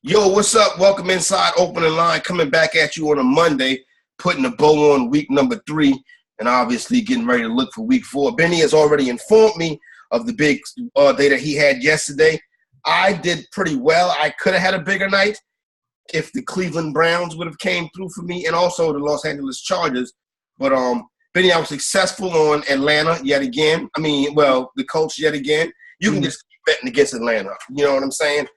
Yo, what's up? Welcome inside Opening Line, coming back at you on a Monday, putting a bow on week number 3, and obviously getting ready to look for week 4. Benny has already informed me of the big day that he had yesterday. I did pretty well. I could have had a bigger night if the Cleveland Browns would have came through for me, and also the Los Angeles Chargers. But Benny, I was successful on Atlanta yet again. The Colts yet again. You can just keep betting against Atlanta. You know what I'm saying?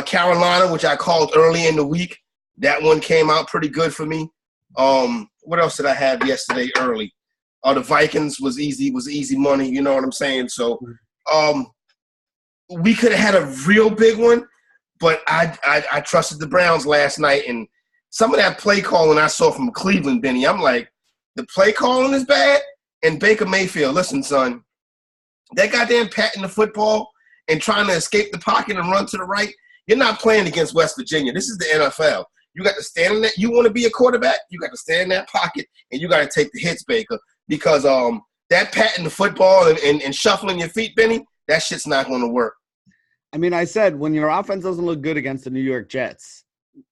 Carolina, which I called early in the week, that one came out pretty good for me. What else did I have yesterday early? The Vikings was easy money. You know what I'm saying? So we could have had a real big one, but I trusted the Browns last night, and some of that play calling I saw from Cleveland, Benny, I'm like, the play calling is bad. And Baker Mayfield, listen, son, that goddamn patting the football and trying to escape the pocket and run to the right. You're not playing against West Virginia. This is the NFL. You got to stand in that. You want to be a quarterback, you got to stand in that pocket, and you got to take the hits, Baker, because that patting the football and shuffling your feet, Benny, that shit's not going to work. I mean, I said when your offense doesn't look good against the New York Jets,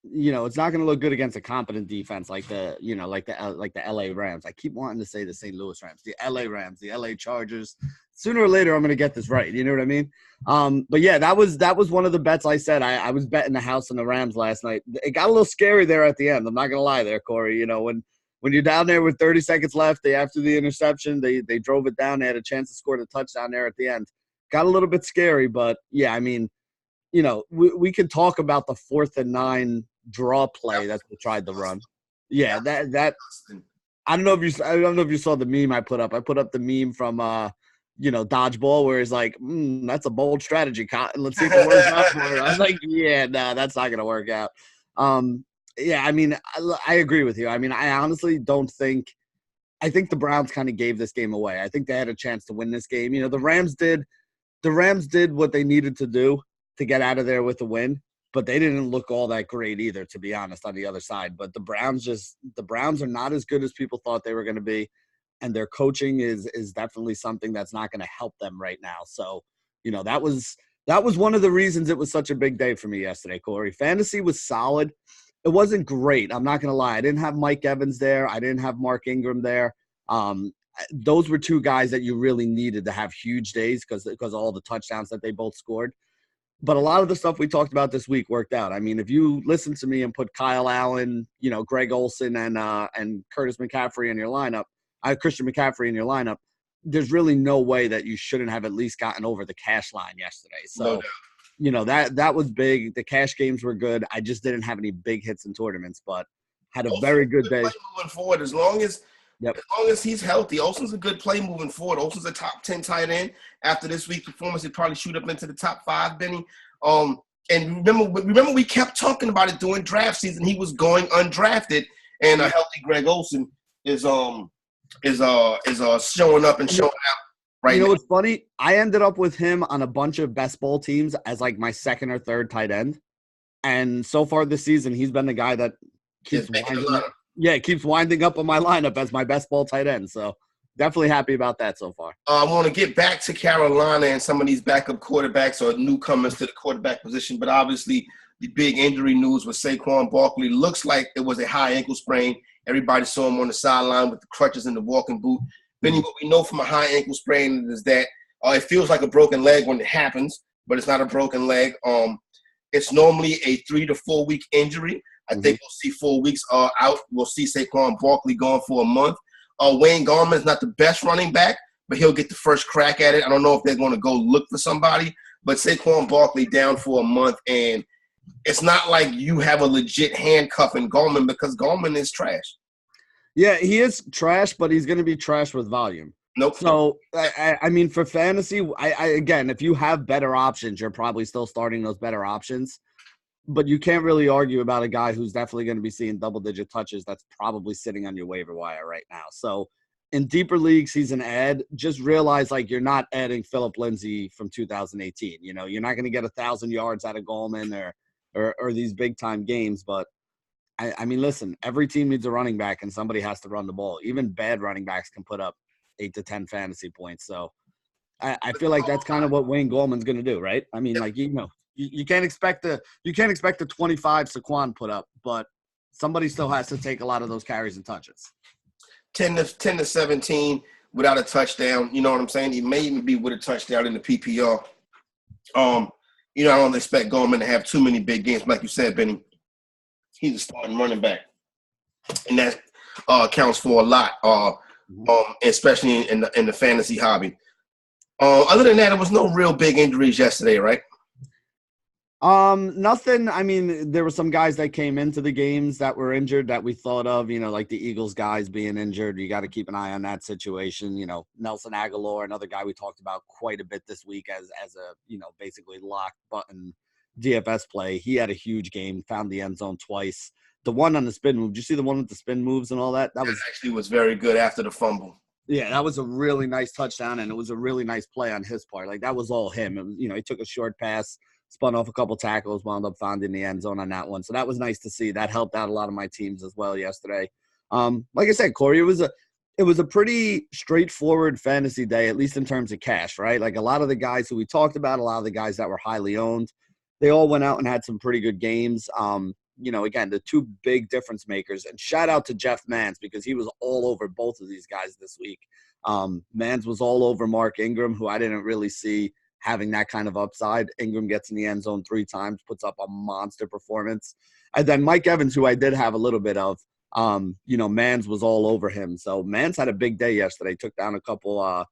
it's not going to look good against a competent defense like the LA Rams. I keep wanting to say the St. Louis Rams, the LA Rams, the LA Chargers. Sooner or later, I'm going to get this right. You know what I mean? But yeah, that was one of the bets I said. I was betting the house on the Rams last night. It got a little scary there at the end. I'm not going to lie there, Corey. When you're down there with 30 seconds left, after the interception, they drove it down. They had a chance to score the touchdown there at the end. Got a little bit scary, but yeah, I mean, we could talk about the 4th and 9 draw play that they tried to run. Yeah, that I don't know if you saw the meme I put up. I put up the meme from dodgeball where it's like, that's a bold strategy. Let's see if it works out for her. I was like, yeah, no, that's not gonna work out. Yeah, I mean, I agree with you. I mean, I honestly don't think. I think the Browns kind of gave this game away. I think they had a chance to win this game. The Rams did what they needed to do to get out of there with a win, but they didn't look all that great either, to be honest, on the other side. But the Browns are not as good as people thought they were going to be, and their coaching is definitely something that's not going to help them right now. So, that was one of the reasons it was such a big day for me yesterday, Corey. Fantasy was solid. It wasn't great. I'm not going to lie. I didn't have Mike Evans there. I didn't have Mark Ingram there. Those were two guys that you really needed to have huge days because of all the touchdowns that they both scored. But a lot of the stuff we talked about this week worked out. I mean, if you listen to me and put Kyle Allen, Greg Olsen and Curtis McCaffrey in your lineup, Christian McCaffrey in your lineup, there's really no way that you shouldn't have at least gotten over the cash line yesterday. So, that was big. The cash games were good. I just didn't have any big hits in tournaments, but had a very good day. Moving forward, as long as he's healthy, Olsen's a good play moving forward. Olsen's a top 10 tight end. After this week's performance, he'd probably shoot up into the top 5, Benny. And remember, we kept talking about it during draft season. He was going undrafted, and a healthy Greg Olsen is showing up and showing out right now. What's funny? I ended up with him on a bunch of best ball teams as like my 2nd or 3rd tight end, and so far this season, he's been the guy that keeps winding up on my lineup as my best ball tight end. So definitely happy about that so far. I want to get back to Carolina and some of these backup quarterbacks or newcomers to the quarterback position, but obviously the big injury news with Saquon Barkley looks like it was a high ankle sprain. Everybody saw him on the sideline with the crutches and the walking boot. Benny, what we know from a high ankle sprain is that it feels like a broken leg when it happens, but it's not a broken leg. It's normally a 3 to 4 week injury. I think we'll see 4 weeks out. We'll see Saquon Barkley gone for a month. Wayne Gallman is not the best running back, but he'll get the first crack at it. I don't know if they're going to go look for somebody, but Saquon Barkley down for a month, and it's not like you have a legit handcuff in Gallman because Gallman is trash. Yeah, he is trash, but he's going to be trash with volume. Nope. So, I mean, for fantasy, again, if you have better options, you're probably still starting those better options. But you can't really argue about a guy who's definitely going to be seeing double-digit touches that's probably sitting on your waiver wire right now. So in deeper leagues, he's an ad. Just realize, you're not adding Philip Lindsay from 2018. You're not going to get 1,000 yards out of Gallman or these big-time games. But, I mean, listen, every team needs a running back, and somebody has to run the ball. Even bad running backs can put up 8 to 10 fantasy points. So I feel like that's kind of what Wayne Gallman's going to do, right? I mean, You can't expect the 25 Saquon put up, but somebody still has to take a lot of those carries and touches. 10 to 17 without a touchdown. You know what I'm saying? He may even be with a touchdown in the PPR. I don't expect Gorman to have too many big games. Like you said, Benny, he's a starting running back. And that counts for a lot, especially in the fantasy hobby. Other than that, there was no real big injuries yesterday, right? Nothing. I mean, there were some guys that came into the games that were injured that we thought of, like the Eagles guys being injured. You got to keep an eye on that situation. Nelson Aguilar, another guy we talked about quite a bit this week as a, basically lock button DFS play. He had a huge game, found the end zone twice. The one on the spin move, did you see the one with the spin moves and all that? That actually was very good after the fumble. Yeah, that was a really nice touchdown, and it was a really nice play on his part. Like, that was all him. It was, he took a short pass, spun off a couple tackles, wound up finding the end zone on that one. So that was nice to see. That helped out a lot of my teams as well yesterday. Like I said, Corey, it was a pretty straightforward fantasy day, at least in terms of cash, right? Like, a lot of the guys who we talked about, a lot of the guys that were highly owned, they all went out and had some pretty good games. Again, the two big difference makers. And shout out to Jeff Mans because he was all over both of these guys this week. Mans was all over Mark Ingram, who I didn't really see having that kind of upside. Ingram gets in the end zone 3 times, puts up a monster performance. And then Mike Evans, who I did have a little bit of, Mans was all over him. So Mans had a big day yesterday, took down a couple of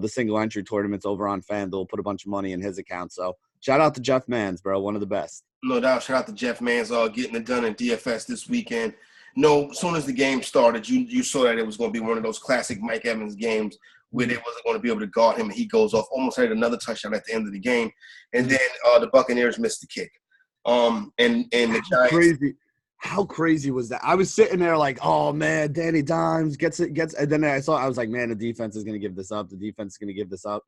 the single entry tournaments over on FanDuel, put a bunch of money in his account. So shout out to Jeff Mans, bro, one of the best. No doubt. Shout out to Jeff Mans getting it done in DFS this weekend. As soon as the game started, you saw that it was going to be one of those classic Mike Evans games where they wasn't going to be able to guard him, and he goes off, almost had another touchdown at the end of the game, and then the Buccaneers missed the kick. And the Giants. How crazy was that? I was sitting there like, oh man, Danny Dimes gets, and then I was like, man, the defense is going to give this up. The defense is going to give this up.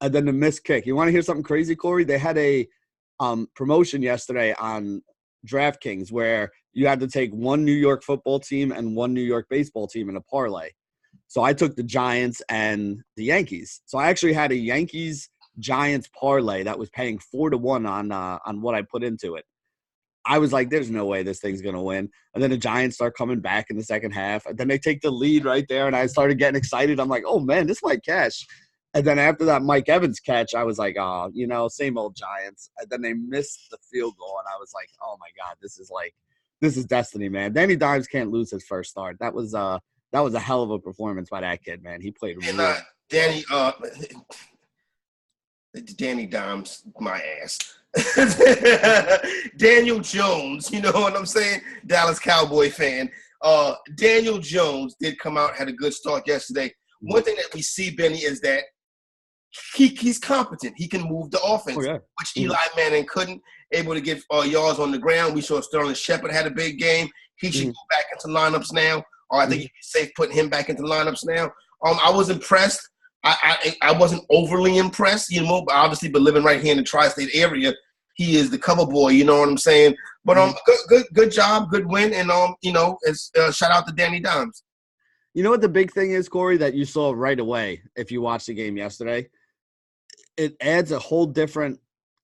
And then the missed kick. You want to hear something crazy, Corey? They had a promotion yesterday on DraftKings where you had to take one New York football team and one New York baseball team in a parlay. So I took the Giants and the Yankees. So I actually had a Yankees-Giants parlay that was paying 4-1 on what I put into it. I was like, there's no way this thing's going to win. And then the Giants start coming back in the second half. And then they take the lead right there, and I started getting excited. I'm like, oh, man, this might cash. And then after that Mike Evans catch, I was like, oh, same old Giants. And then they missed the field goal, and I was like, oh, my God, this is destiny, man. Danny Dimes can't lose his first start. That was a hell of a performance by that kid, man. He played really well. Danny Dimes, my ass. Daniel Jones, you know what I'm saying? Dallas Cowboy fan. Daniel Jones did come out, had a good start yesterday. One thing that we see, Benny, is that he's competent. He can move the offense, which Eli Manning couldn't. Able to get yards on the ground. We saw Sterling Shepard had a big game. He should go back into lineups now. I think you'd be safe putting him back into lineups now. I was impressed. I wasn't overly impressed, but obviously, living right here in the tri-state area, he is the cover boy. You know what I'm saying? But good job, good win, and shout out to Danny Dimes. You know what the big thing is, Corey, that you saw right away if you watched the game yesterday? It adds a whole different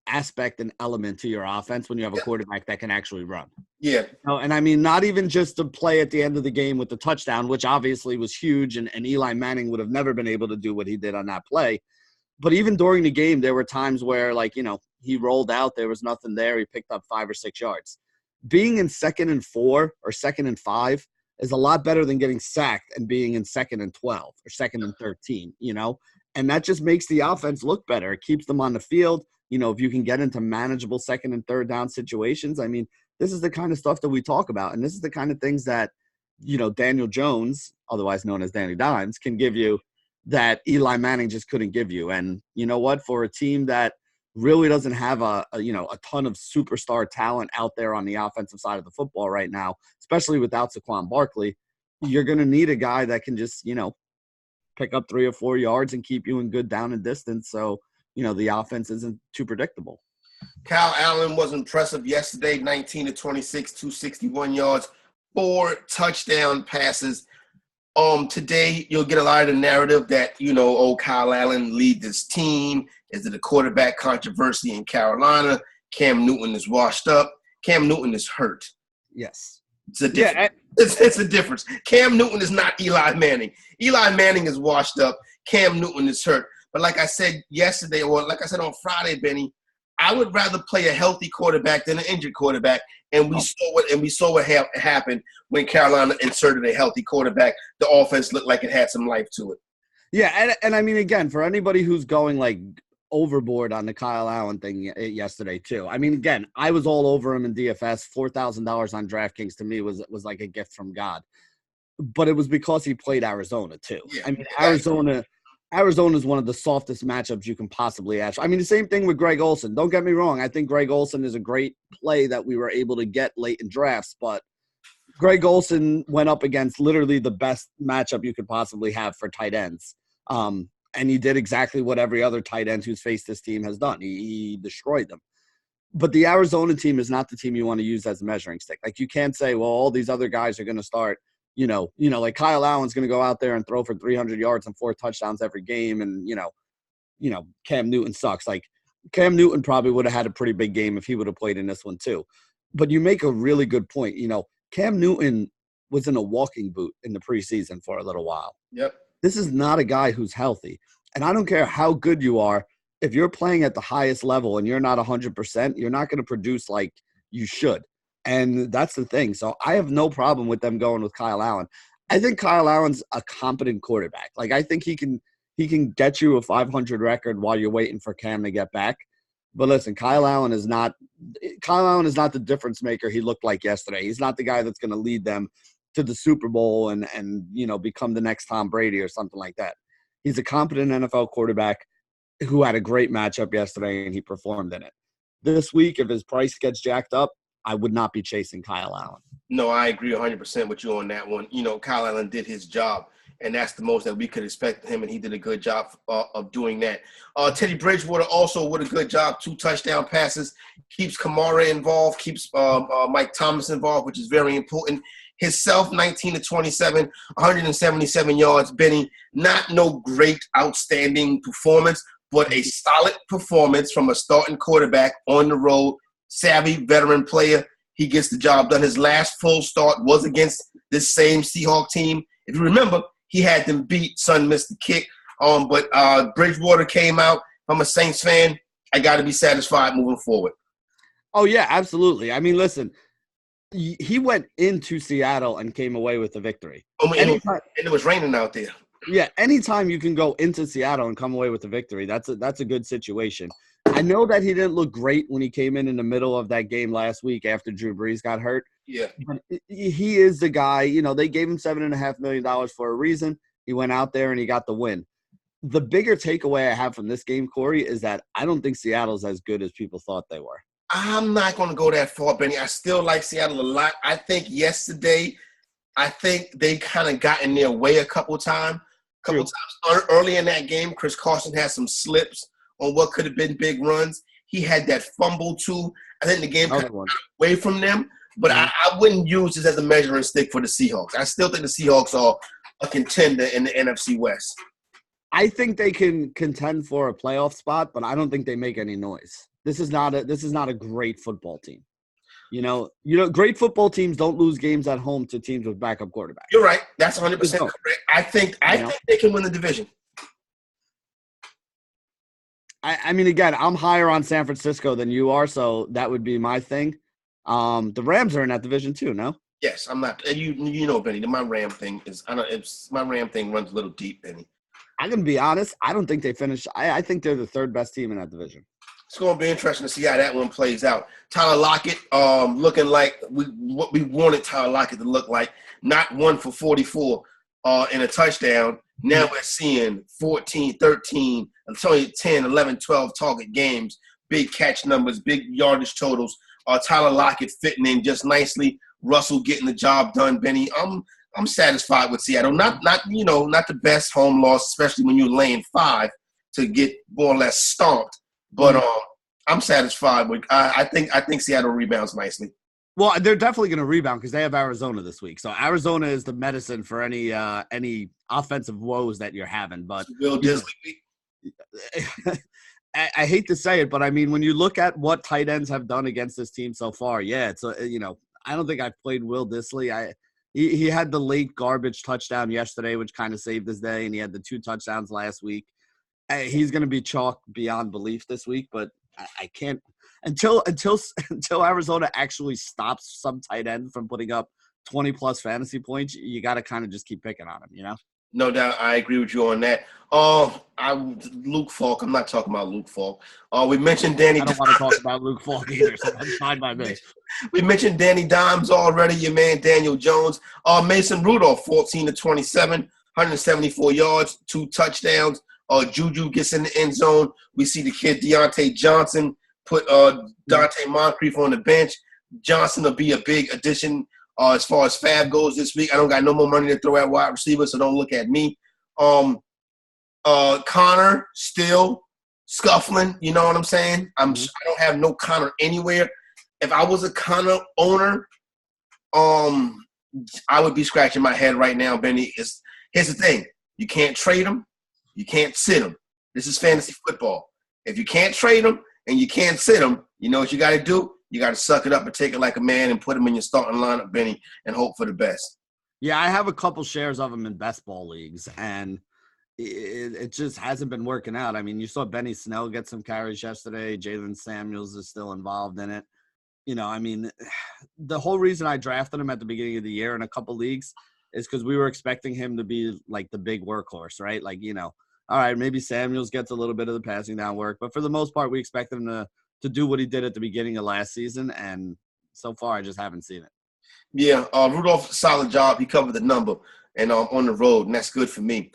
aspect and element to your offense when you have a quarterback that can actually run. Yeah. And I mean, not even just the play at the end of the game with the touchdown, which obviously was huge, and Eli Manning would have never been able to do what he did on that play. But even during the game, there were times where, he rolled out, there was nothing there. He picked up 5 or 6 yards. Being in 2nd and 4 or 2nd and 5 is a lot better than getting sacked and being in 2nd and 12 or 2nd and 13, And that just makes the offense look better. It keeps them on the field. If you can get into manageable 2nd and 3rd down situations, I mean, this is the kind of stuff that we talk about. And this is the kind of things that, Daniel Jones, otherwise known as Danny Dimes, can give you that Eli Manning just couldn't give you. And you know what? For a team that really doesn't have a ton of superstar talent out there on the offensive side of the football right now, especially without Saquon Barkley, you're going to need a guy that can just, pick up 3 or 4 yards and keep you in good down and distance. So, the offense isn't too predictable. Kyle Allen was impressive yesterday, 19 to 26, 261 yards, 4 touchdown passes. Today, you'll get a lot of the narrative that, Kyle Allen lead this team. Is it a quarterback controversy in Carolina? Cam Newton is washed up. Cam Newton is hurt. Yes. It's a difference. Yeah, it's a difference. Cam Newton is not Eli Manning. Eli Manning is washed up. Cam Newton is hurt. But like I said yesterday, or like I said on Friday, Benny, I would rather play a healthy quarterback than an injured quarterback. And we saw what happened when Carolina inserted a healthy quarterback. The offense looked like it had some life to it. Yeah, and I mean, again, for anybody who's going like overboard on the Kyle Allen thing yesterday too. I mean, again, I was all over him in DFS. $4,000 on DraftKings to me was like a gift from God. But it was because he played Arizona too. Yeah, I mean, Arizona is one of the softest matchups you can possibly ask. I mean, the same thing with Greg Olsen. Don't get me wrong. I think Greg Olsen is a great play that we were able to get late in drafts, but Greg Olsen went up against literally the best matchup you could possibly have for tight ends. And he did exactly what every other tight end who's faced this team has done. He destroyed them. But the Arizona team is not the team you want to use as a measuring stick. Like, you can't say, well, all these other guys are going to start, like Kyle Allen's going to go out there and throw for 300 yards and 4 touchdowns every game. And, Cam Newton sucks. Like, Cam Newton probably would have had a pretty big game if he would have played in this one too. But you make a really good point. Cam Newton was in a walking boot in the preseason for a little while. Yep. This is not a guy who's healthy. And I don't care how good you are. If you're playing at the highest level and you're not 100%, you're not going to produce like you should. And that's the thing. So I have no problem with them going with Kyle Allen. I think Kyle Allen's a competent quarterback. Like, I think he can get you a 500 record while you're waiting for Cam to get back. But listen, Kyle Allen is not the difference maker he looked like yesterday. He's not the guy that's going to lead them to the Super Bowl and become the next Tom Brady or something like that. He's a competent NFL quarterback who had a great matchup yesterday, and he performed in it. This week, if his price gets jacked up, I would not be chasing Kyle Allen. No, I agree 100% with you on that one. Kyle Allen did his job, and that's the most that we could expect of him, and he did a good job of doing that. Teddy Bridgewater also with a good job, 2 touchdown passes, keeps Kamara involved, keeps Mike Thomas involved, which is very important. Himself, 19 to 27, 177 yards. Benny, not no great, outstanding performance, but a solid performance from a starting quarterback on the road, savvy veteran player. He gets the job done. His last full start was against this same Seahawk team. If you remember, he had them beat. Son missed the kick. But Bridgewater came out. I'm a Saints fan. I got to be satisfied moving forward. Oh, yeah, absolutely. I mean, listen, he went into Seattle and came away with the victory. And it was raining out there. Yeah, anytime you can go into Seattle and come away with a victory, that's a good situation. I know that he didn't look great when he came in the middle of that game last week after Drew Brees got hurt. Yeah. But he is the guy, they gave him $7.5 million for a reason. He went out there and he got the win. The bigger takeaway I have from this game, Corey, is that I don't think Seattle's as good as people thought they were. I'm not going to go that far, Benny. I still like Seattle a lot. I think yesterday, they kind of got in their way a couple times. Early in that game, Chris Carson had some slips on what could have been big runs. He had that fumble too. I think the game kind of got away from them. But I wouldn't use this as a measuring stick for the Seahawks. I still think the Seahawks are a contender in the NFC West. I think they can contend for a playoff spot, but I don't think they make any noise. This is not a great football team. Great football teams don't lose games at home to teams with backup quarterbacks. You're right. That's 100% correct. I think they can win the division. I mean, again, I'm higher on San Francisco than you are, so that would be my thing. The Rams are in that division too, no? Yes, I'm not. You know, Benny, my Ram thing is my Ram thing runs a little deep, Benny. I'm gonna be honest. I don't think they finished. I think they're the 3rd best team in that division. It's going to be interesting to see how that one plays out. Tyler Lockett looking like what we wanted Tyler Lockett to look like. Not 1 for 44 in a touchdown. Now we're seeing 14, 13, 10, 11, 12 target games, big catch numbers, big yardage totals. Tyler Lockett fitting in just nicely. Russell getting the job done, Benny. I'm satisfied with Seattle. Not the best home loss, especially when you're laying 5 to get more or less stomped. But I'm satisfied with. I think Seattle rebounds nicely. Well, they're definitely going to rebound because they have Arizona this week. So Arizona is the medicine for any offensive woes that you're having. But Will Disley week. I hate to say it, but I mean, when you look at what tight ends have done against this team so far, yeah, it's I don't think I've played Will Dissly. He had the late garbage touchdown yesterday, which kind of saved his day, and he had the 2 touchdowns last week. He's going to be chalk beyond belief this week, but I can't until Arizona actually stops some tight end from putting up 20+ fantasy points. You got to kind of just keep picking on him, No doubt, I agree with you on that. Luke Falk. I'm not talking about Luke Falk. We mentioned Danny. I don't want to talk about Luke Falk either, so that's fine by me. We mentioned Danny Dimes already. Your man Daniel Jones. Mason Rudolph, 14-27, 174 yards, 2 touchdowns. Juju gets in the end zone. We see the kid Deontay Johnson put Dante Moncrief on the bench. Johnson will be a big addition as far as Fab goes this week. I don't got no more money to throw at wide receiver, so don't look at me. Connor still scuffling. You know what I'm saying? I don't have no Connor anywhere. If I was a Connor owner, I would be scratching my head right now, Benny. Here's the thing. You can't trade him. You can't sit him. This is fantasy football. If you can't trade him and you can't sit him, you know what you got to do? You got to suck it up and take it like a man and put him in your starting lineup, Benny, and hope for the best. Yeah, I have a couple shares of him in best ball leagues, and it just hasn't been working out. I mean, you saw Benny Snell get some carries yesterday. Jalen Samuels is still involved in it. I mean, the whole reason I drafted him at the beginning of the year in a couple leagues is because we were expecting him to be like the big workhorse, right? Like, all right, maybe Samuels gets a little bit of the passing down work, but for the most part, we expect him to do what he did at the beginning of last season, and so far, I just haven't seen it. Yeah, Rudolph, solid job. He covered the number and on the road, and that's good for me.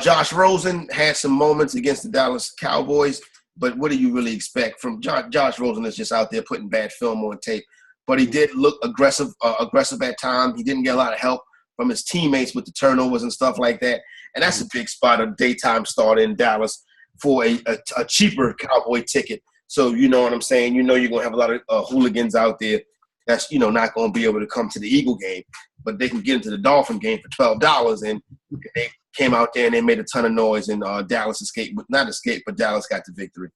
Josh Rosen had some moments against the Dallas Cowboys, but what do you really expect from Josh Rosen? Is just out there putting bad film on tape, but he did look aggressive at times. He didn't get a lot of help from his teammates with the turnovers and stuff like that. And that's a big spot, a daytime start in Dallas for a cheaper Cowboy ticket. So you know what I'm saying? You're going to have a lot of hooligans out there that's, not going to be able to come to the Eagle game. But they can get into the Dolphin game for $12. And they came out there and they made a ton of noise. And Dallas but Dallas got the victory.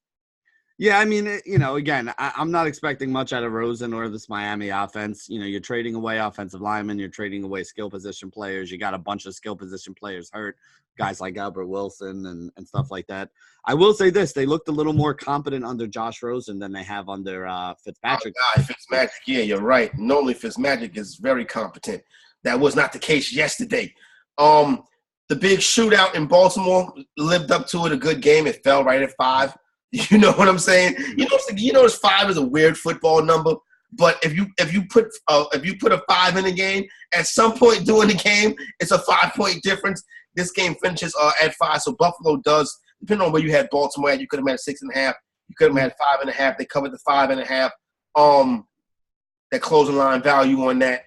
Yeah, I mean, again, I'm not expecting much out of Rosen or this Miami offense. You're trading away offensive linemen. You're trading away skill position players. You got a bunch of skill position players hurt, guys like Albert Wilson and stuff like that. I will say this. They looked a little more competent under Josh Rosen than they have under Fitzpatrick. Oh, Fitzmagic, yeah, you're right. Normally Fitzmagic is very competent. That was not the case yesterday. The big shootout in Baltimore lived up to it, a good game. It fell right at 5. You know what I'm saying? You notice 5 is a weird football number, but if you put a 5 in the game, at some point during the game, it's a 5-point difference. This game finishes at 5, so Buffalo does, depending on where you had Baltimore at, you could have had 6.5, you could have had 5.5. They covered the 5.5. That closing line value on that.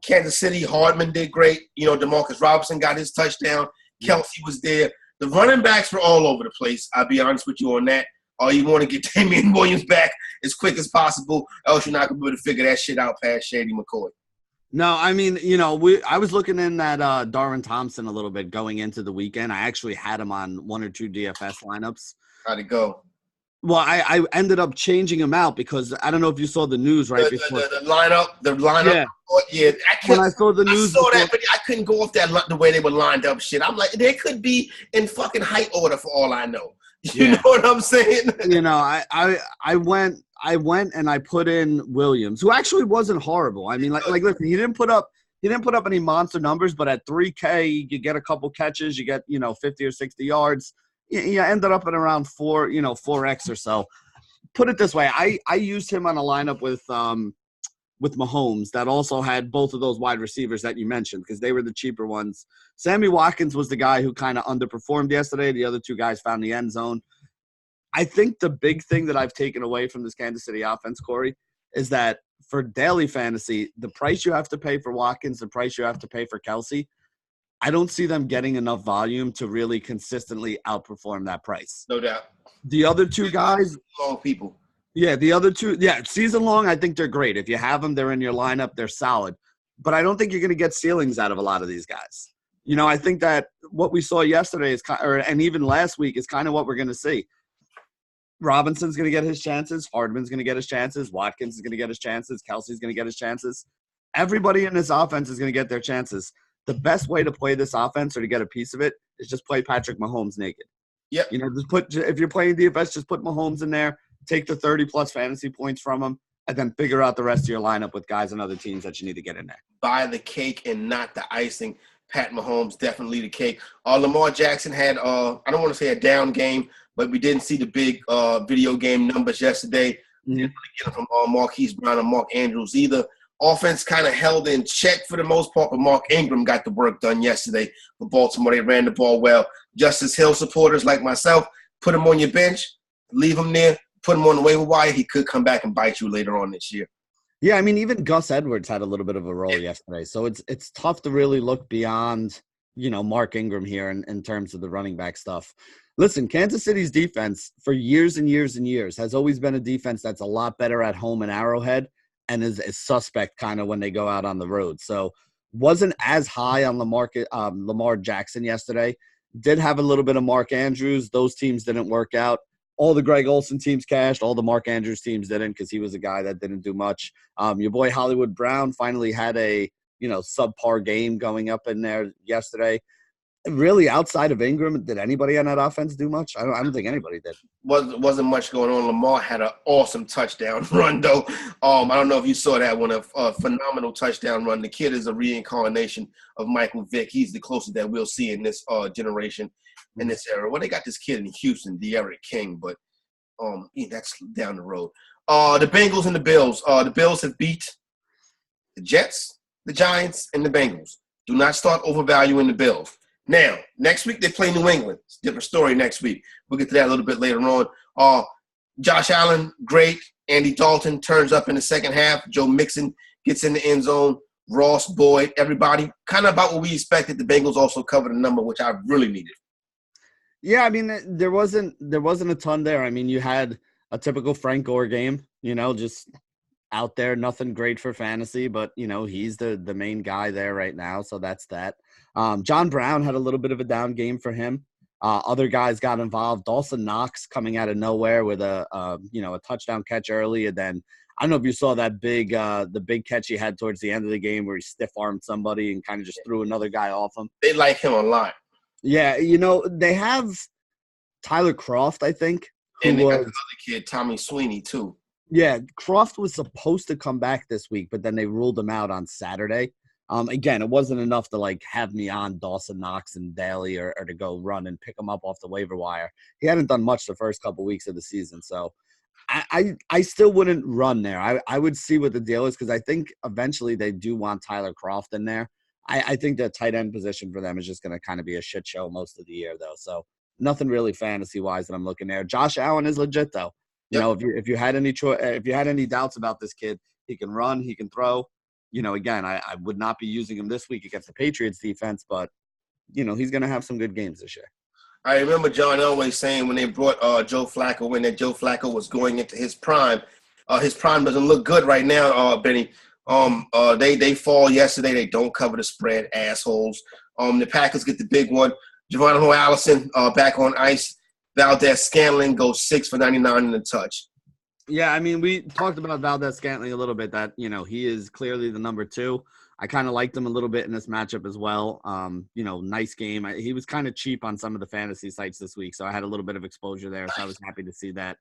Kansas City, Hardman did great. DeMarcus Robinson got his touchdown. Kelsey was there. The running backs were all over the place. I'll be honest with you on that. You want to get Damian Williams back as quick as possible, else you're not going to be able to figure that shit out past Shady McCoy. No, I mean, I was looking in that Darwin Thompson a little bit going into the weekend. I actually had him on 1 or 2 DFS lineups. How'd it go? Well, I ended up changing him out because I don't know if you saw the news right before. The lineup. Yeah. When I saw the news. I saw that, but I couldn't go off the way they were lined up shit. I'm like, they could be in fucking height order for all I know. You know what I'm saying? I went and I put in Williams, who actually wasn't horrible. I mean, like listen, he didn't put up any monster numbers, but at 3K, you get a couple catches, you get 50 or 60 yards. You ended up at around 4x or so. Put it this way, I used him on a lineup with Mahomes that also had both of those wide receivers that you mentioned because they were the cheaper ones. Sammy Watkins was the guy who kind of underperformed yesterday. The other 2 guys found the end zone. I think the big thing that I've taken away from this Kansas City offense, Corey, is that for daily fantasy, the price you have to pay for Watkins, the price you have to pay for Kelsey, I don't see them getting enough volume to really consistently outperform that price. No doubt. The other 2 guys – long people. Yeah, the other 2 – yeah, season long, I think they're great. If you have them, they're in your lineup, they're solid. But I don't think you're going to get ceilings out of a lot of these guys. I think that what we saw yesterday is and even last week is kind of what we're going to see. Robinson's going to get his chances. Hardman's going to get his chances. Watkins is going to get his chances. Kelsey's going to get his chances. Everybody in this offense is going to get their chances. The best way to play this offense or to get a piece of it is just play Patrick Mahomes naked. Yep. If you're playing DFS, just put Mahomes in there, take the 30-plus fantasy points from him, and then figure out the rest of your lineup with guys and other teams that you need to get in there. Buy the cake and not the icing. Pat Mahomes definitely the cake. Lamar Jackson had, I don't want to say a down game, but we didn't see the big video game numbers yesterday. Mm-hmm. Didn't really get them from Marquise Brown or Mark Andrews either. Offense kind of held in check for the most part, but Mark Ingram got the work done yesterday for Baltimore. They ran the ball well. Justice Hill supporters like myself, put him on your bench, leave him there, put him on the waiver wire. He could come back and bite you later on this year. Yeah, I mean, even Gus Edwards had a little bit of a role yesterday. So it's tough to really look beyond, Mark Ingram here in terms of the running back stuff. Listen, Kansas City's defense for years and years and years has always been a defense that's a lot better at home in Arrowhead and is suspect kind of when they go out on the road. So wasn't as high on Lamar Jackson yesterday. Did have a little bit of Mark Andrews. Those teams didn't work out. All the Greg Olsen teams cashed. All the Mark Andrews teams didn't because he was a guy that didn't do much. Your boy Hollywood Brown finally had a subpar game going up in there yesterday. Really, outside of Ingram, did anybody on that offense do much? I don't think anybody did. Wasn't much going on. Lamar had an awesome touchdown run, though. I don't know if you saw that one. A phenomenal touchdown run. The kid is a reincarnation of Michael Vick. He's the closest that we'll see in this generation, in this era. Well, they got this kid in Houston, De'Aaron King, but that's down the road. The Bengals and the Bills. The Bills have beat the Jets, the Giants, and the Bengals. Do not start overvaluing the Bills. Now, next week they play New England. It's a different story next week. We'll get to that a little bit later on. Josh Allen, great. Andy Dalton turns up in the second half. Joe Mixon gets in the end zone. Ross, Boyd, everybody. Kind of about what we expected. The Bengals also covered a number, which I really needed. Yeah, I mean, there wasn't a ton there. I mean, you had a typical Frank Gore game, just out there, nothing great for fantasy, but, he's the main guy there right now, so that's that. John Brown had a little bit of a down game for him. Other guys got involved. Dawson Knox coming out of nowhere with a touchdown catch early, and then I don't know if you saw that the big catch he had towards the end of the game where he stiff-armed somebody and kind of just threw another guy off him. They like him a lot. Yeah, they have Tyler Kroft, I think. And they got another kid, Tommy Sweeney, too. Yeah, Kroft was supposed to come back this week, but then they ruled him out on Saturday. Again, it wasn't enough to have me on Dawson Knox and Daly or to go run and pick him up off the waiver wire. He hadn't done much the first couple weeks of the season, so I still wouldn't run there. I would see what the deal is because I think eventually they do want Tyler Kroft in there. I think the tight end position for them is just going to kind of be a shit show most of the year, though. So nothing really fantasy-wise that I'm looking there. Josh Allen is legit, though. Yep. If you had any doubts about this kid, he can run, he can throw. Again, I would not be using him this week against the Patriots defense, but, he's going to have some good games this year. I remember John Elway saying when they brought Joe Flacco in that Joe Flacco was going into his prime. His prime doesn't look good right now, Benny. They fall yesterday. They don't cover the spread, assholes. The Packers get the big one. Geronimo Allison back on ice. Valdez-Scantling goes 6 for 99 in the touch. Yeah, I mean, we talked about Valdez-Scantling a little bit that, he is clearly the number 2. I kind of liked him a little bit in this matchup as well. Nice game. He was kind of cheap on some of the fantasy sites this week, so I had a little bit of exposure there, so I was happy to see that.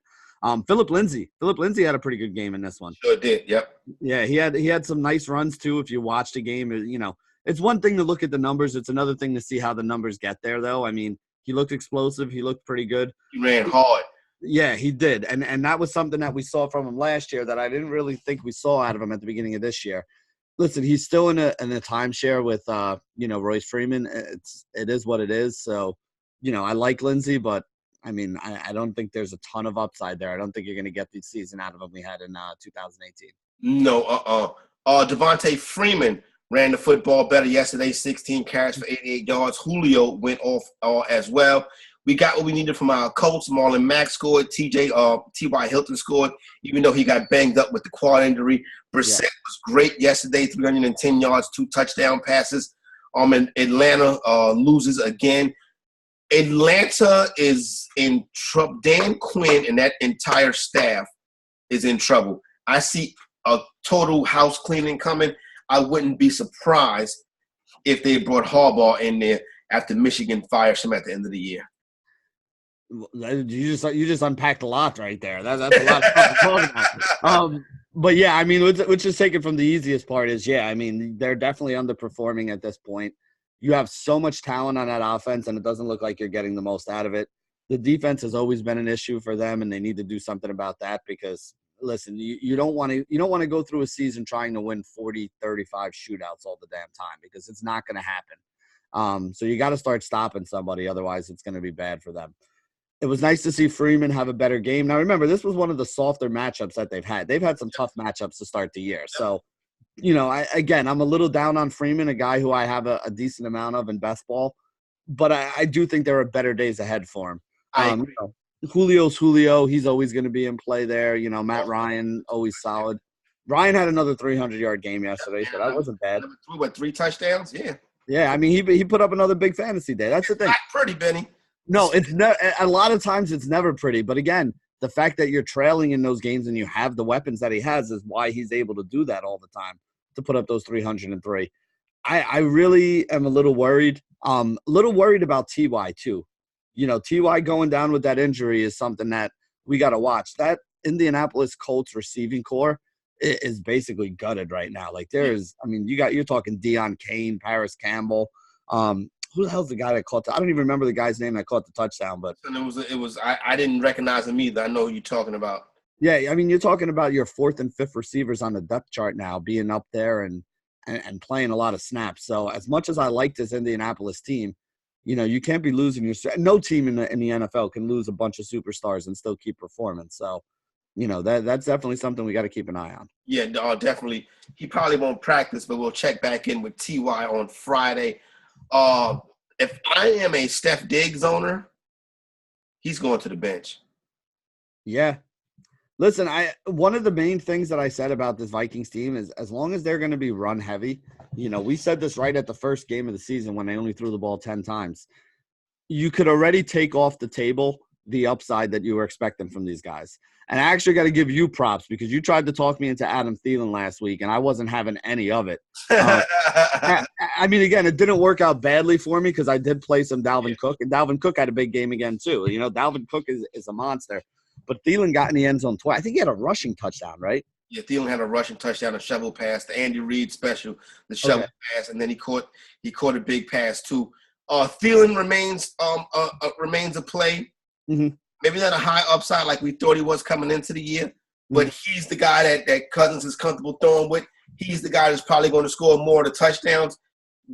Philip Lindsay had a pretty good game in this one. Sure did, yep. Yeah, he had some nice runs, too, if you watched the game. It's one thing to look at the numbers. It's another thing to see how the numbers get there, though. I mean, he looked explosive. He looked pretty good. He ran hard. Yeah, he did. And that was something that we saw from him last year that I didn't really think we saw out of him at the beginning of this year. Listen, he's still in a timeshare with, Royce Freeman. It is what it is. So, I like Lindsay, but, I mean, I don't think there's a ton of upside there. I don't think you're going to get the season out of him we had in 2018. No, Devontae Freeman ran the football better yesterday, 16 carries for 88 yards. Julio went off as well. We got what we needed from our Colts. Marlon Mack scored. T.Y. Hilton scored, even though he got banged up with the quad injury. Brissett was great yesterday, 310 yards, 2 touchdown passes. And Atlanta loses again. Atlanta is in trouble. Dan Quinn and that entire staff is in trouble. I see a total house cleaning coming. I wouldn't be surprised if they brought Harbaugh in there after Michigan fires him at the end of the year. You just unpacked a lot right there. That's a lot of stuff to talk about. But yeah, I mean, which is taken from the easiest part is, yeah, I mean, they're definitely underperforming at this point. You have so much talent on that offense, and it doesn't look like you're getting the most out of it. The defense has always been an issue for them, and they need to do something about that because, listen, you don't want to go through a season trying to win 40, 35 shootouts all the damn time because it's not going to happen. So you got to start stopping somebody, otherwise it's going to be bad for them. It was nice to see Freeman have a better game. Now, remember, this was one of the softer matchups that they've had. They've had some tough matchups to start the year. So, I'm a little down on Freeman, a guy who I have a decent amount of in best ball. But I do think there are better days ahead for him. Julio's Julio. He's always going to be in play there. Matt Ryan, always solid. Ryan had another 300-yard game yesterday, so that wasn't bad. 3 touchdowns? Yeah. Yeah, I mean, he put up another big fantasy day. That's the thing. Not pretty, Benny. No, it's a lot of times it's never pretty. But again, the fact that you're trailing in those games and you have the weapons that he has is why he's able to do that all the time, to put up those 303. I really am a little worried. About T.Y. too. T.Y. going down with that injury is something that we got to watch. That Indianapolis Colts receiving core is basically gutted right now. Like you're talking Deion Kane, Paris Campbell. Who the hell's the guy that caught I don't even remember the guy's name that caught the touchdown, but I didn't recognize him either. I know who you're talking about. Yeah, I mean, you're talking about your 4th and 5th receivers on the depth chart now being up there and playing a lot of snaps. So as much as I like this Indianapolis team, you can't be losing no team in the NFL can lose a bunch of superstars and still keep performing. So, that's definitely something we got to keep an eye on. Yeah, definitely. He probably won't practice, but we'll check back in with T.Y. on Friday. If I am a Steph Diggs owner, he's going to the bench. Yeah. Listen, one of the main things that I said about this Vikings team is as long as they're going to be run heavy, we said this right at the first game of the season when they only threw the ball 10 times. You could already take off the table the upside that you were expecting from these guys. And I actually got to give you props because you tried to talk me into Adam Thielen last week, and I wasn't having any of it. I mean, again, it didn't work out badly for me because I did play some Dalvin Cook, and Dalvin Cook had a big game again too. Dalvin Cook is a monster. But Thielen got in the end zone twice. I think he had a rushing touchdown, right? Yeah, Thielen had a rushing touchdown, a shovel pass, the Andy Reid special, the shovel pass, and then he caught a big pass too. Thielen remains a play. Mm-hmm. Maybe not a high upside like we thought he was coming into the year, but he's the guy that Cousins is comfortable throwing with. He's the guy that's probably going to score more of the touchdowns.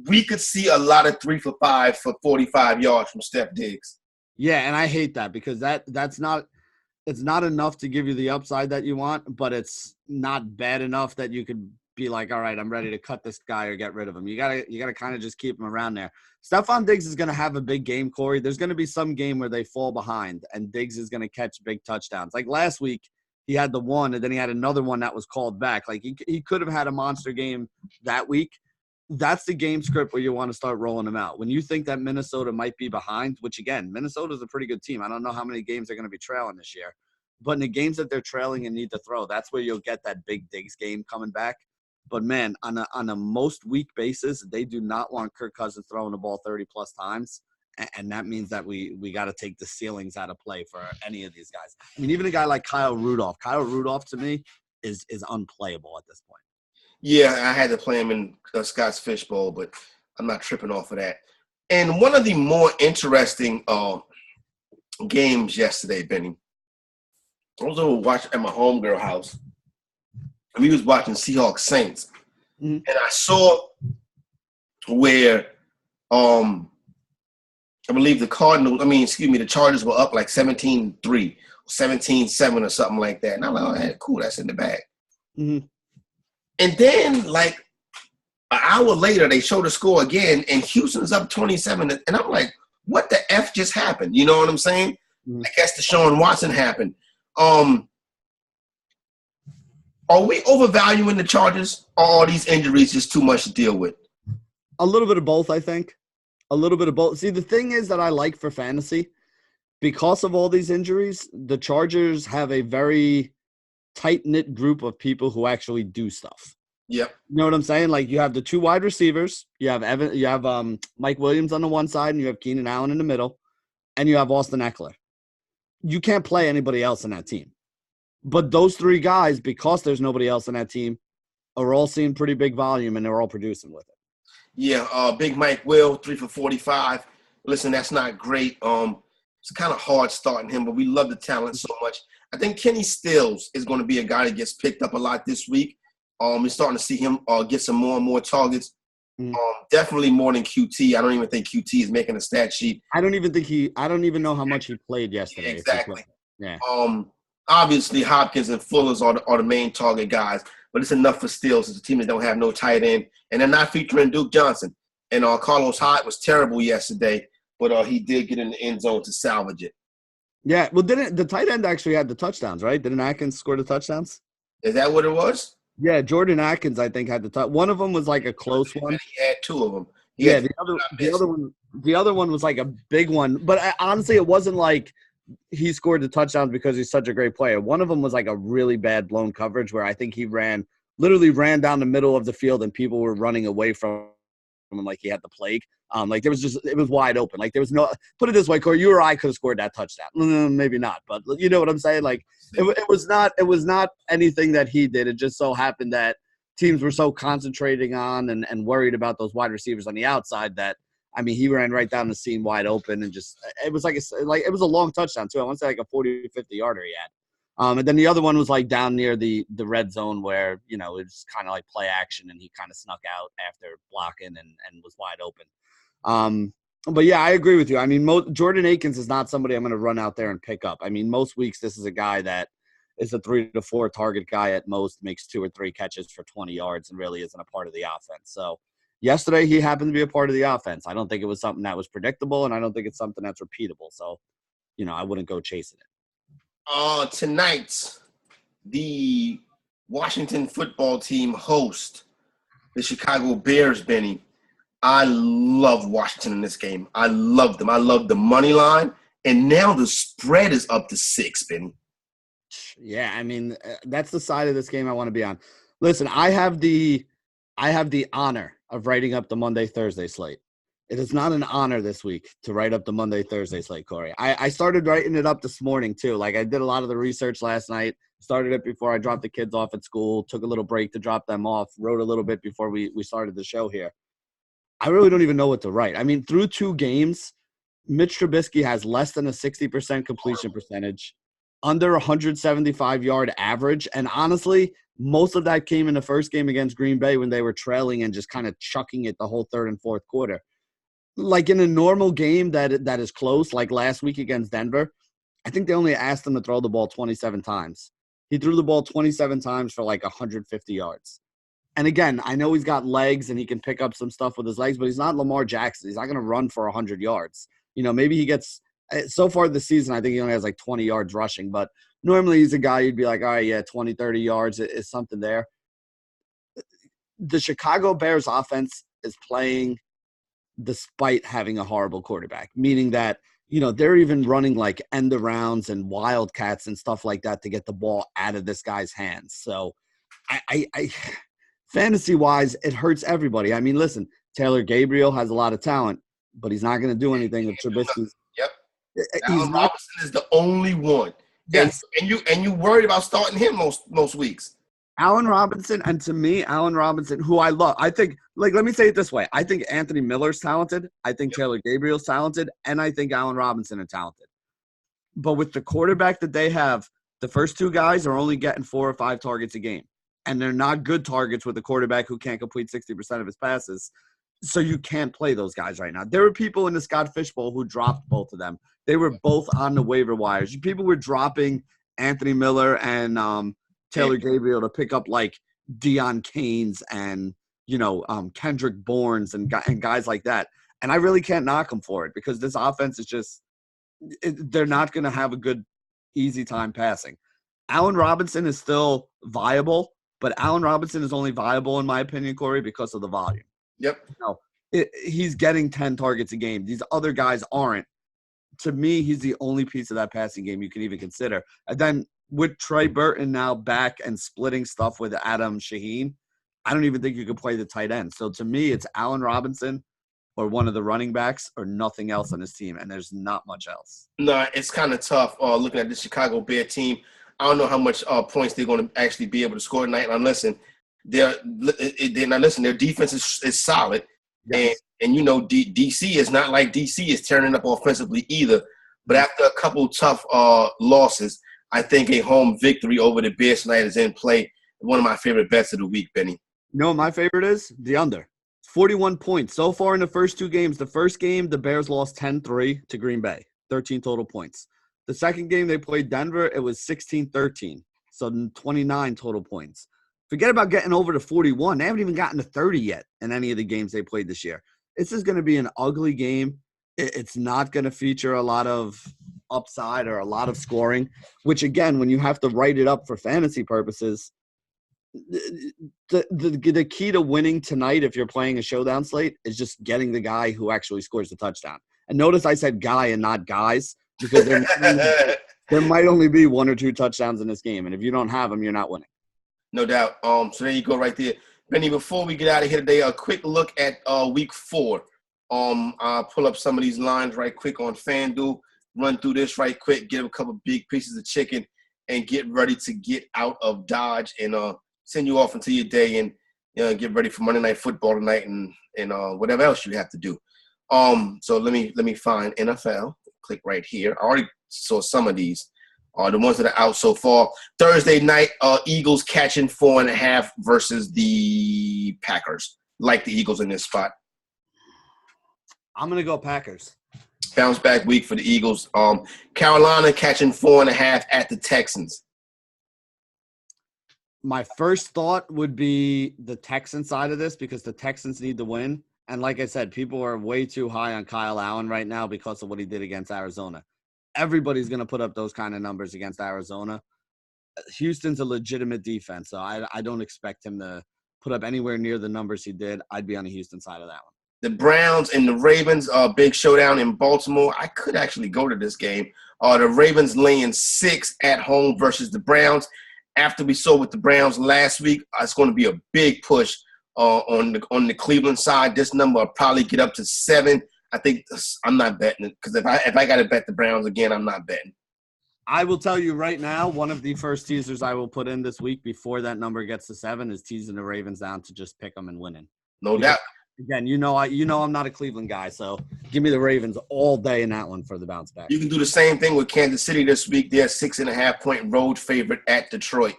We could see a lot of 3 for 5 for 45 yards from Steph Diggs. Yeah, and I hate that because that's not – it's not enough to give you the upside that you want, but it's not bad enough that you could be like, all right, I'm ready to cut this guy or get rid of him. You gotta kind of just keep him around there. Stephon Diggs is going to have a big game, Corey. There's going to be some game where they fall behind, and Diggs is going to catch big touchdowns. Like last week, he had the one, and then he had another one that was called back. Like he could have had a monster game that week. That's the game script where you want to start rolling them out. When you think that Minnesota might be behind, which, again, Minnesota's a pretty good team. I don't know how many games they're going to be trailing this year. But in the games that they're trailing and need to throw, that's where you'll get that big Diggs game coming back. But, man, on a most week basis, they do not want Kirk Cousins throwing the ball 30-plus times. And that means that we got to take the ceilings out of play for any of these guys. I mean, even a guy like Kyle Rudolph. Kyle Rudolph, to me, is unplayable at this point. Yeah, I had to play him in Scott's Fishbowl, but I'm not tripping off of that. And one of the more interesting games yesterday, Benny, I was over watching at my homegirl house, and we was watching Seahawks Saints. Mm-hmm. And I saw where I believe the Chargers were up like 17-3, 17-7 or something like that. And I'm like, oh, hey, cool, that's in the bag. Mm-hmm. And then, like, an hour later, they show the score again, and Houston's up 27. And I'm like, what the F just happened? You know what I'm saying? Mm-hmm. I guess Deshaun Watson happened. Are we overvaluing the Chargers, or are these injuries just too much to deal with? A little bit of both, I think. A little bit of both. See, the thing is that I like for fantasy, because of all these injuries, the Chargers have a very tight-knit group of people who actually do stuff. Yep. You know what I'm saying? Like, you have the two wide receivers, you have Mike Williams on the one side, and you have Keenan Allen in the middle, and you have Austin Eckler. You can't play anybody else in that team. But those three guys, because there's nobody else in that team, are all seeing pretty big volume, and they're all producing with it. Yeah, Big Mike Will, 3 for 45. Listen, that's not great. It's kind of hard starting him, but we love the talent so much. I think Kenny Stills is going to be a guy that gets picked up a lot this week. We're starting to see him get some more and more targets. Definitely more than QT. I don't even think QT is making a stat sheet. I don't even know how much he played yesterday. Exactly. Yeah. Obviously, Hopkins and Fullers are the main target guys, but it's enough for Stills. It's a team that don't have no tight end, and they're not featuring Duke Johnson. And Carlos Hyde was terrible yesterday, but he did get in the end zone to salvage it. Yeah, well, didn't the tight end actually had the touchdowns, right? Didn't Atkins score the touchdowns? Is that what it was? Yeah, Jordan Atkins, I think, had the touch. One of them was like a close one. He had two of them. The other one was like a big one. But honestly, it wasn't like he scored the touchdowns because he's such a great player. One of them was like a really bad blown coverage where I think he literally ran down the middle of the field and people were running away from him like he had the plague. Like it was wide open. Like there was no, put it this way, Corey, you or I could have scored that touchdown. Maybe not, but you know what I'm saying? Like it was not anything that he did. It just so happened that teams were so concentrating on and worried about those wide receivers on the outside that, I mean, he ran right down the seam wide open and just, it was like it was a long touchdown too. I want to say like a 40 or 50 yarder he had. And then the other one was like down near the red zone where, you know, it was kind of like play action and he kind of snuck out after blocking and was wide open. But yeah, I agree with you. I mean, Jordan Akins is not somebody I'm going to run out there and pick up. I mean, most weeks this is a guy that is a 3 to 4 target guy at most, makes 2 or 3 catches for 20 yards and really isn't a part of the offense. So yesterday he happened to be a part of the offense. I don't think it was something that was predictable, and I don't think it's something that's repeatable. So, you know, I wouldn't go chasing it. Tonight, the Washington football team host the Chicago Bears, Benny. I love Washington in this game. I love them. I love the money line. And now the spread is up to 6, Benny. Yeah, I mean, that's the side of this game I want to be on. Listen, I have the honor of writing up the Monday-Thursday slate. It is not an honor this week to write up the Monday-Thursday slate, Corey. I started writing it up this morning, too. Like, I did a lot of the research last night, started it before I dropped the kids off at school, took a little break to drop them off, wrote a little bit before we started the show here. I really don't even know what to write. I mean, through 2 games, Mitch Trubisky has less than a 60% completion percentage, under 175-yard average. And honestly, most of that came in the first game against Green Bay when they were trailing and just kind of chucking it the whole third and fourth quarter. Like in a normal game that is close, like last week against Denver, I think they only asked him to throw the ball 27 times. He threw the ball 27 times for like 150 yards. And again, I know he's got legs and he can pick up some stuff with his legs, but he's not Lamar Jackson. He's not going to run for 100 yards. You know, maybe he gets – so far this season, I think he only has like 20 yards rushing. But normally he's a guy you'd be like, all right, yeah, 20, 30 yards is something there. The Chicago Bears offense is playing despite having a horrible quarterback, meaning that, you know, they're even running like end arounds and wildcats and stuff like that to get the ball out of this guy's hands. So I fantasy-wise, it hurts everybody. I mean, listen, Taylor Gabriel has a lot of talent, but he's not going to do anything with Trubisky's. Yep. Allen Robinson is the only one. Yes. And you worried about starting him most weeks. Allen Robinson, and to me, Allen Robinson, who I love, I think, like, let me say it this way. I think Anthony Miller's talented. I think Taylor Gabriel's talented. And I think Allen Robinson is talented. But with the quarterback that they have, the first 2 guys are only getting 4 or 5 targets a game. And they're not good targets with a quarterback who can't complete 60% of his passes. So you can't play those guys right now. There were people in the Scott Fish Bowl who dropped both of them. They were both on the waiver wires. People were dropping Anthony Miller and Taylor Gabriel to pick up like Deion Keynes and, you know, Kendrick Bournes and guys like that. And I really can't knock them for it because this offense is just they're not going to have a good, easy time passing. Allen Robinson is still viable. But Allen Robinson is only viable, in my opinion, Corey, because of the volume. Yep. You know, he's getting 10 targets a game. These other guys aren't. To me, he's the only piece of that passing game you can even consider. And then with Trey Burton now back and splitting stuff with Adam Shaheen, I don't even think you could play the tight end. So to me, it's Allen Robinson or one of the running backs or nothing else on his team, and there's not much else. No, it's kind of tough looking at the Chicago Bear team. I don't know how much points they're going to actually be able to score tonight. Now, listen, their defense is solid. Yes. And DC is not like DC is turning up offensively either. But after a couple tough losses, I think a home victory over the Bears tonight is in play. One of my favorite bets of the week, Benny. You know what my favorite is? The under. 41 points. So far in the first two games, the first game, the Bears lost 10-3 to Green Bay, 13 total points. The second game they played Denver, it was 16-13, so 29 total points. Forget about getting over to 41. They haven't even gotten to 30 yet in any of the games they played this year. This is going to be an ugly game. It's not going to feature a lot of upside or a lot of scoring, which, again, when you have to write it up for fantasy purposes, the key to winning tonight if you're playing a showdown slate is just getting the guy who actually scores the touchdown. And notice I said guy and not guys because there might only be one or two touchdowns in this game. And if you don't have them, you're not winning. No doubt. So there you go right there. Benny, before we get out of here today, a quick look at week 4. I'll pull up some of these lines right quick on FanDuel, run through this right quick, get a couple big pieces of chicken, and get ready to get out of Dodge and send you off into your day and get ready for Monday Night Football tonight and whatever else you have to do. So let me find NFL. Click right here. I already saw some of these. The ones that are out so far. Thursday night, Eagles catching 4.5 versus the Packers. Like the Eagles in this spot. I'm going to go Packers. Bounce back week for the Eagles. Carolina catching 4.5 at the Texans. My first thought would be the Texans side of this because the Texans need to win. And like I said, people are way too high on Kyle Allen right now because of what he did against Arizona. Everybody's going to put up those kind of numbers against Arizona. Houston's a legitimate defense, so I don't expect him to put up anywhere near the numbers he did. I'd be on the Houston side of that one. The Browns and the Ravens, big showdown in Baltimore. I could actually go to this game. The Ravens laying 6 at home versus the Browns. After we saw with the Browns last week, it's going to be a big push on the Cleveland side. This number will probably get up to 7. I think I'm not betting it because if I got to bet the Browns again, I'm not betting. I will tell you right now, one of the first teasers I will put in this week before that number gets to 7 is teasing the Ravens down to just pick them and winning. No doubt. Again, I'm not a Cleveland guy, so give me the Ravens all day in that one for the bounce back. You can do the same thing with Kansas City this week. They're 6.5-point road favorite at Detroit.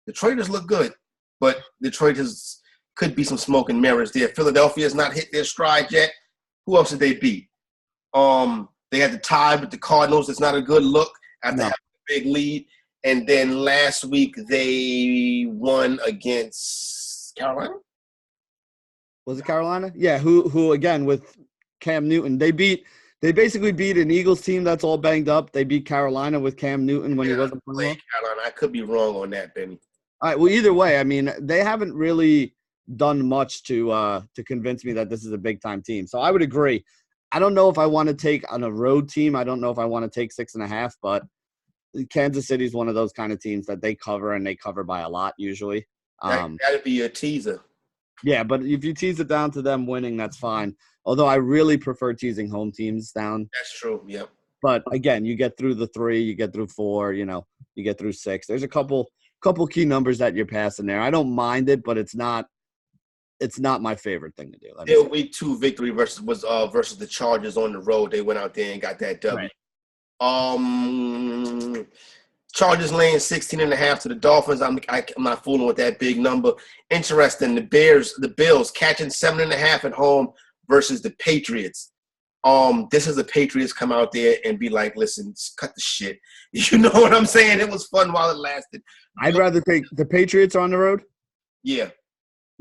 Detroit does look good, but Detroit could be some smoke and mirrors there. Philadelphia has not hit their stride yet. Who else did they beat? They had the tie with the Cardinals. It's not a good look after having a big lead. And then last week they won against Carolina. Was it Carolina? Yeah, who again with Cam Newton. They basically beat an Eagles team that's all banged up. They beat Carolina with Cam Newton when he wasn't playing. Carolina. I could be wrong on that, Benny. All right, well, either way, I mean, they haven't really done much to convince me that this is a big-time team. So I would agree. I don't know if I want to take on a road team. I don't know if I want to take 6.5, but Kansas City is one of those kind of teams that they cover, and they cover by a lot usually. That'd be a teaser. Yeah, but if you tease it down to them winning, that's fine. Although I really prefer teasing home teams down. That's true, yep. But, again, you get through the 3, you get through 4, you get through 6. There's a couple key numbers that you're passing there. I don't mind it, but it's not my favorate thing to do. Their week 2 victory versus the Chargers on the road. They went out there and got that W. Right. Chargers laying 16.5 to the Dolphins. I'm not fooling with that big number. Interesting. The Bills catching 7.5 at home versus the Patriots. This is the Patriots come out there and be like, listen, cut the shit. You know what I'm saying? It was fun while it lasted. I'd rather take the Patriots on the road. Yeah.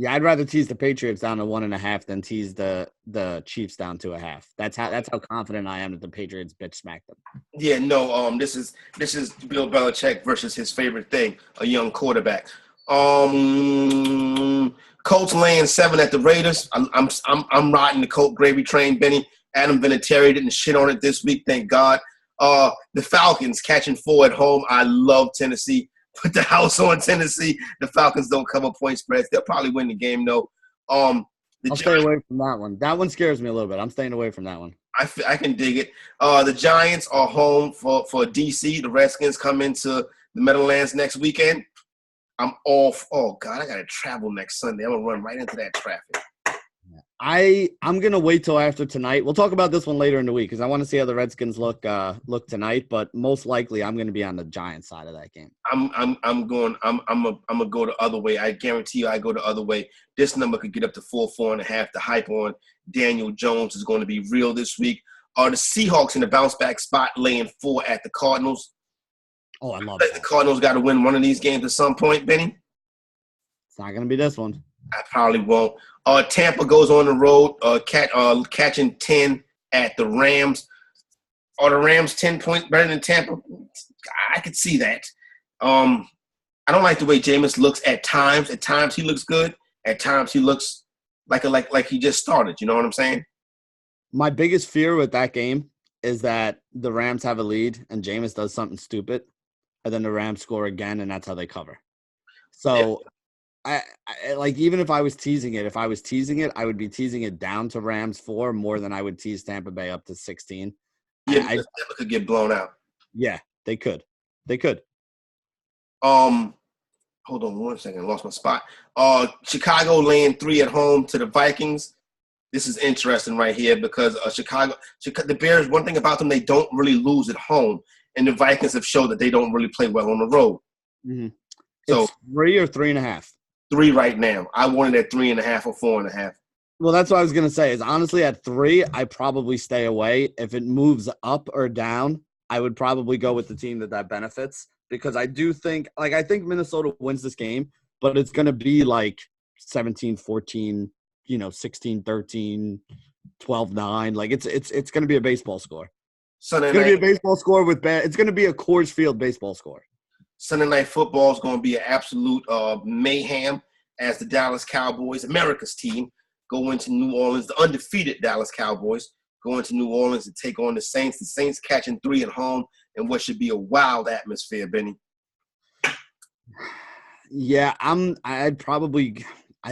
Yeah, I'd rather tease the Patriots down to 1.5 than tease the Chiefs down to 0.5. That's how confident I am that the Patriots bitch smacked them. Yeah, no. This is Bill Belichick versus his favorite thing, a young quarterback. Couple Colts laying 7 at the Raiders. I'm riding the Colt gravy train, Benny. Adam Vinatieri didn't shit on it this week, thank God. The Falcons catching 4 at home. I love Tennessee. Put the house on Tennessee. The Falcons don't cover point spreads. They'll probably win the game, though. I'll stay away from that one. That one scares me a little bit. I'm staying away from that one. I can dig it. The Giants are home for D.C. The Redskins come into the Meadowlands next weekend. I'm off. Oh, God, I got to travel next Sunday. I'm going to run right into that traffic. I'm going to wait till after tonight. We'll talk about this one later in the week because I want to see how the Redskins look tonight, but most likely I'm going to be on the Giants side of that game. I'm going to go the other way. I guarantee you I go the other way. This number could get up to 4.5. The hype on Daniel Jones is going to be real this week. The Seahawks in the bounce back spot laying 4 at the Cardinals. Oh, I love that. The Cardinals got to win one of these games at some point, Benny. It's not going to be this one. I probably won't. Tampa goes on the road, catching 10 at the Rams. Are the Rams 10 points better than Tampa? I could see that. I don't like the way Jameis looks at times. At times he looks good. At times he looks like he just started. You know what I'm saying? My biggest fear with that game is that the Rams have a lead and Jameis does something stupid, and then the Rams score again, and that's how they cover. So. Yeah. I like, even if I was teasing it, I would be teasing it down to Rams 4 more than I would tease Tampa Bay up to 16. Yeah, Tampa could get blown out. Yeah, they could. Hold on 1 second. I lost my spot. Chicago laying 3 at home to the Vikings. This is interesting right here because Chicago, the Bears, one thing about them, they don't really lose at home. And the Vikings have showed that they don't really play well on the road. Mm-hmm. So it's 3 or 3.5. 3 right now. I wanted at 3.5 or 4.5. Well, that's what I was going to say is honestly at 3, I probably stay away. If it moves up or down, I would probably go with the team that benefits because I do think – I think Minnesota wins this game, but it's going to be like 17-14, 16-13, 12-9. It's going to be a baseball score. It's going to be a baseball score with – it's going to be a Coors Field baseball score. Sunday Night Football is going to be an absolute mayhem as the Dallas Cowboys, America's team, go into New Orleans. The undefeated Dallas Cowboys go into New Orleans to take on the Saints. The Saints catching 3 at home in what should be a wild atmosphere, Benny. Yeah, I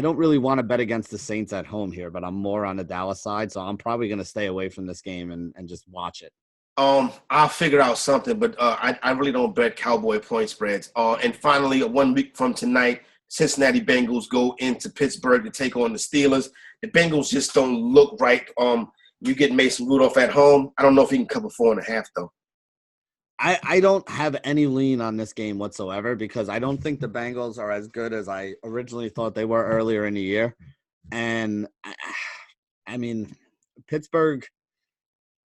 don't really want to bet against the Saints at home here, but I'm more on the Dallas side, so I'm probably going to stay away from this game and just watch it. I'll figure out something, but I really don't bet Cowboy point spreads. And finally, 1 week from tonight, Cincinnati Bengals go into Pittsburgh to take on the Steelers. The Bengals just don't look right. You get Mason Rudolph at home. I don't know if he can cover 4.5 though. I don't have any lean on this game whatsoever because I don't think the Bengals are as good as I originally thought they were earlier in the year. And I mean, Pittsburgh,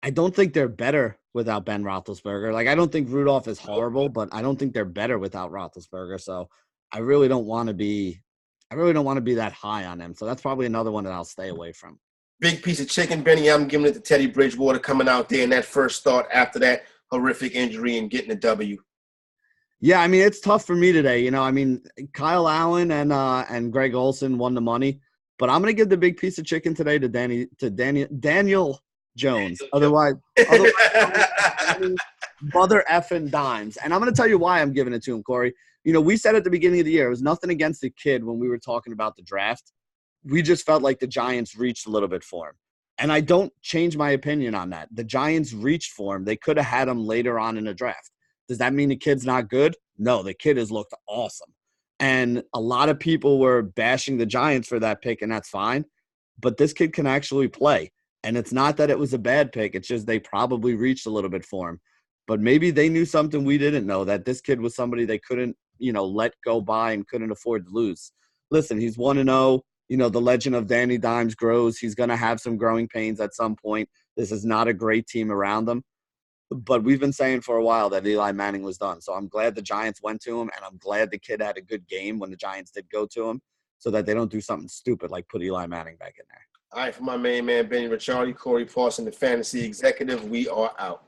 I don't think they're better without Ben Roethlisberger. I don't think Rudolph is horrible, but I don't think they're better without Roethlisberger. So I really don't want to be that high on them. So that's probably another one that I'll stay away from. Big piece of chicken, Benny. I'm giving it to Teddy Bridgewater coming out there in that first start after that horrific injury and getting a W. Yeah, I mean, it's tough for me today. Kyle Allen and Greg Olsen won the money, but I'm going to give the big piece of chicken today to Daniel Jones. Otherwise mother effing dimes. And I'm going to tell you why I'm giving it to him, Corey. We said at the beginning of the year, it was nothing against the kid when we were talking about the draft. We just felt like the Giants reached a little bit for him. And I don't change my opinion on that. The Giants reached for him. They could have had him later on in the draft. Does that mean the kid's not good? No, the kid has looked awesome. And a lot of people were bashing the Giants for that pick, and that's fine. But this kid can actually play. And it's not that it was a bad pick. It's just they probably reached a little bit for him. But maybe they knew something we didn't know, that this kid was somebody they couldn't, let go by and couldn't afford to lose. Listen, he's 1-0. The legend of Danny Dimes grows. He's going to have some growing pains at some point. This is not a great team around them. But we've been saying for a while that Eli Manning was done. So I'm glad the Giants went to him, and I'm glad the kid had a good game when the Giants did go to him so that they don't do something stupid like put Eli Manning back in there. All right, for my main man, Benny Ricciardi, Corey Parson, the fantasy executive, we are out.